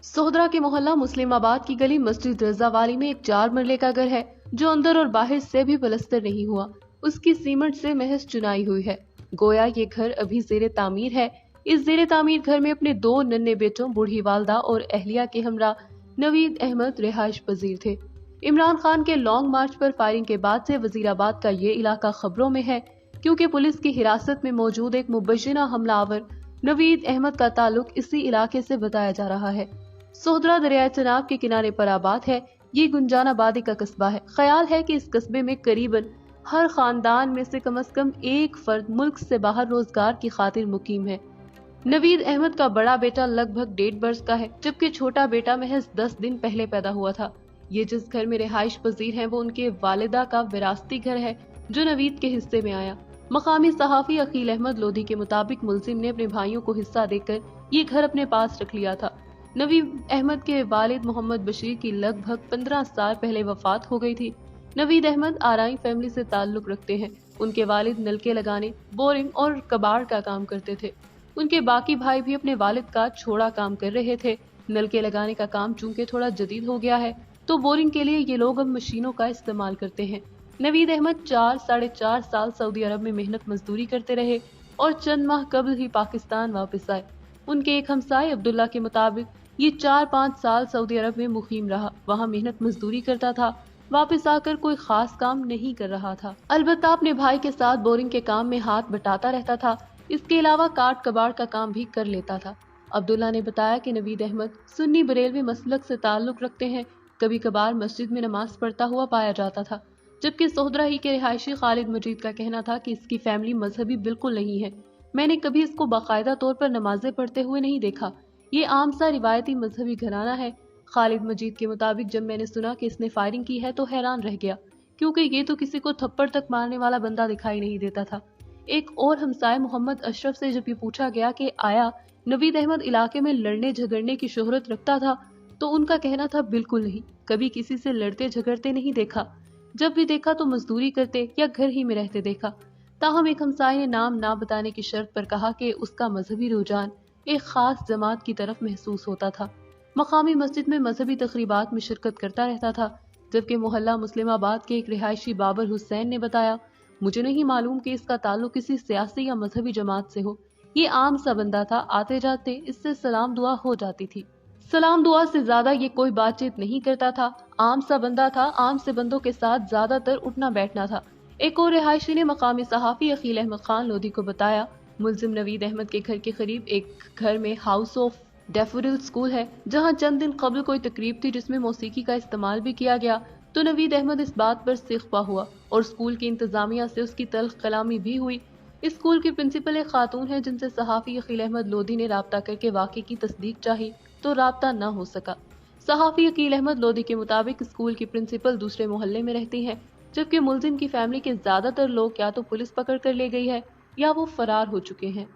सोहदरा के मोहल्ला मुस्लिमाबाद की गली मस्जिद रजा वाली में एक 4 मरले का घर है जो अंदर और बाहर से भी पलस्तर नहीं हुआ। उसकी सीमेंट से महज चुनाई हुई है। गोया ये घर अभी जेर तामीर है। इस जेर तामीर घर में अपने 2 नन्हे बेटों, बूढ़ी वालदा और अहलिया के हमरा नवीद अहमद रिहाइश पजीर थे। इमरान खान के लॉन्ग मार्च पर फायरिंग के बाद से वजीराबाद का ये इलाका खबरों में है, क्योंकि पुलिस की हिरासत में मौजूद एक मुबशिरा हमलावर नवीद अहमद का ताल्लुक इसी इलाके से बताया जा रहा है। सोहदरा दरिया चनाब के किनारे पर आबाद है। ये गुंजान आबादी का कस्बा है। ख्याल है कि इस कस्बे में करीबन हर खानदान में से कम एक फर्द मुल्क से बाहर रोजगार की खातिर मुकीम है। नवीद अहमद का बड़ा बेटा लगभग 1.5 बरस का है, जबकि छोटा बेटा महज 10 दिन पहले पैदा हुआ था। ये जिस घर में रिहाइश पजीर है वो उनके वालिदा का विरासती घर है जो नवीद के हिस्से में आया। मकामी सहाफी अकील अहमद लोधी के मुताबिक मुलजिम ने अपने भाइयों को हिस्सा देकर ये घर अपने पास रख लिया था। नवीद अहमद के वालिद मोहम्मद बशीर की लगभग 15 साल पहले वफात हो गई थी। नवीद अहमद आराई फैमिली से ताल्लुक रखते हैं। उनके वालिद नलके लगाने, बोरिंग और कबाड़ का काम करते थे। उनके बाकी भाई भी अपने वालिद का छोड़ा काम कर रहे थे। नलके लगाने का काम चूंकि थोड़ा जदीद हो गया है तो बोरिंग के लिए ये लोग अब मशीनों का इस्तेमाल करते हैं। नवीद अहमद 4-4.5 साल सऊदी अरब में मेहनत मजदूरी करते रहे और चंद माह कबल ही पाकिस्तान वापस आए। उनके एक हमसाए अब्दुल्ला के मुताबिक ये 4-5 साल सऊदी अरब में मुकीम रहा। वहाँ मेहनत मजदूरी करता था, वापस आकर कोई खास काम नहीं कर रहा था। अलबत्ता अपने भाई के साथ बोरिंग के काम में हाथ बटाता रहता था। इसके अलावा काट कबाड़ का काम भी कर लेता था। अब्दुल्ला ने बताया कि नवीद अहमद सुन्नी बरेलवी मसलक से ताल्लुक रखते हैं। कभी कभार मस्जिद में नमाज पढ़ता हुआ पाया जाता था, जबकि सोहदरा ही के रिहायशी खालिद मजीद का कहना था कि इसकी फैमिली मजहबी बिल्कुल नहीं है। मैंने कभी इसको बाकायदा तौर पर नमाजें पढ़ते हुए नहीं देखा। ये आम सा रिवायती मजहबी घराना है। खालिद मजीद के मुताबिक जब मैंने सुना कि इसने फायरिंग की है तो हैरान रह गया, क्योंकि ये तो किसी को थप्पड़ तक मारने वाला बंदा दिखाई नहीं देता था। एक और हमसाए मोहम्मद अशरफ से जब ये पूछा गया कि आया नवीद अहमद इलाके में लड़ने झगड़ने की शोहरत रखता था, तो उनका कहना था बिल्कुल नहीं, कभी किसी से लड़ते झगड़ते नहीं देखा। जब भी देखा तो मजदूरी करते या घर ही में रहते देखा। ताहम एक हमसाए ने नाम ना बताने की शर्त पर कहा कि उसका मजहबी रुझान एक खास जमात की तरफ महसूस होता था। मकामी मस्जिद में मजहबी तकरीबात में शिरकत करता रहता था। जबकि मोहल्ला मुस्लिमाबाद के एक रिहायशी बाबर हुसैन ने बताया, मुझे नहीं मालूम कि इसका ताल्लुक किसी सियासी या मजहबी जमात से हो। ये आम सा बंदा था, आते जाते इससे सलाम दुआ हो जाती थी। सलाम दुआ से ज्यादा ये कोई बातचीत नहीं करता था। आम सा बंदा था, आम से बंदों के साथ ज्यादातर उठना बैठना था। एक और रिहायशी ने मकामी सहाफी अकील अहमद खान लोधी को बताया, मुलजिम नवीद अहमद के घर के करीब एक घर में हाउस ऑफ डेफोडिल स्कूल है, जहां चंद दिन कबल कोई तकरीब थी जिसमें मौसीकी का इस्तेमाल भी किया गया। तो नवीद अहमद इस बात पर सिखपा हुआ और स्कूल की इंतजामिया से उसकी तल्ख कलामी भी हुई। इस स्कूल की प्रिंसिपल एक खातून है जिनसे सहाफी अकील अहमद लोधी ने राब्ता करके वाकई की तस्दीक चाही, तो राब्ता न हो सका। सहाफी अकील अहमद लोधी के मुताबिक स्कूल की प्रिंसिपल दूसरे मोहल्ले में रहती हैं, जबकि मुलजिम की फैमिली के ज्यादातर लोग या तो पुलिस पकड़ कर ले गई है या वो फरार हो चुके हैं।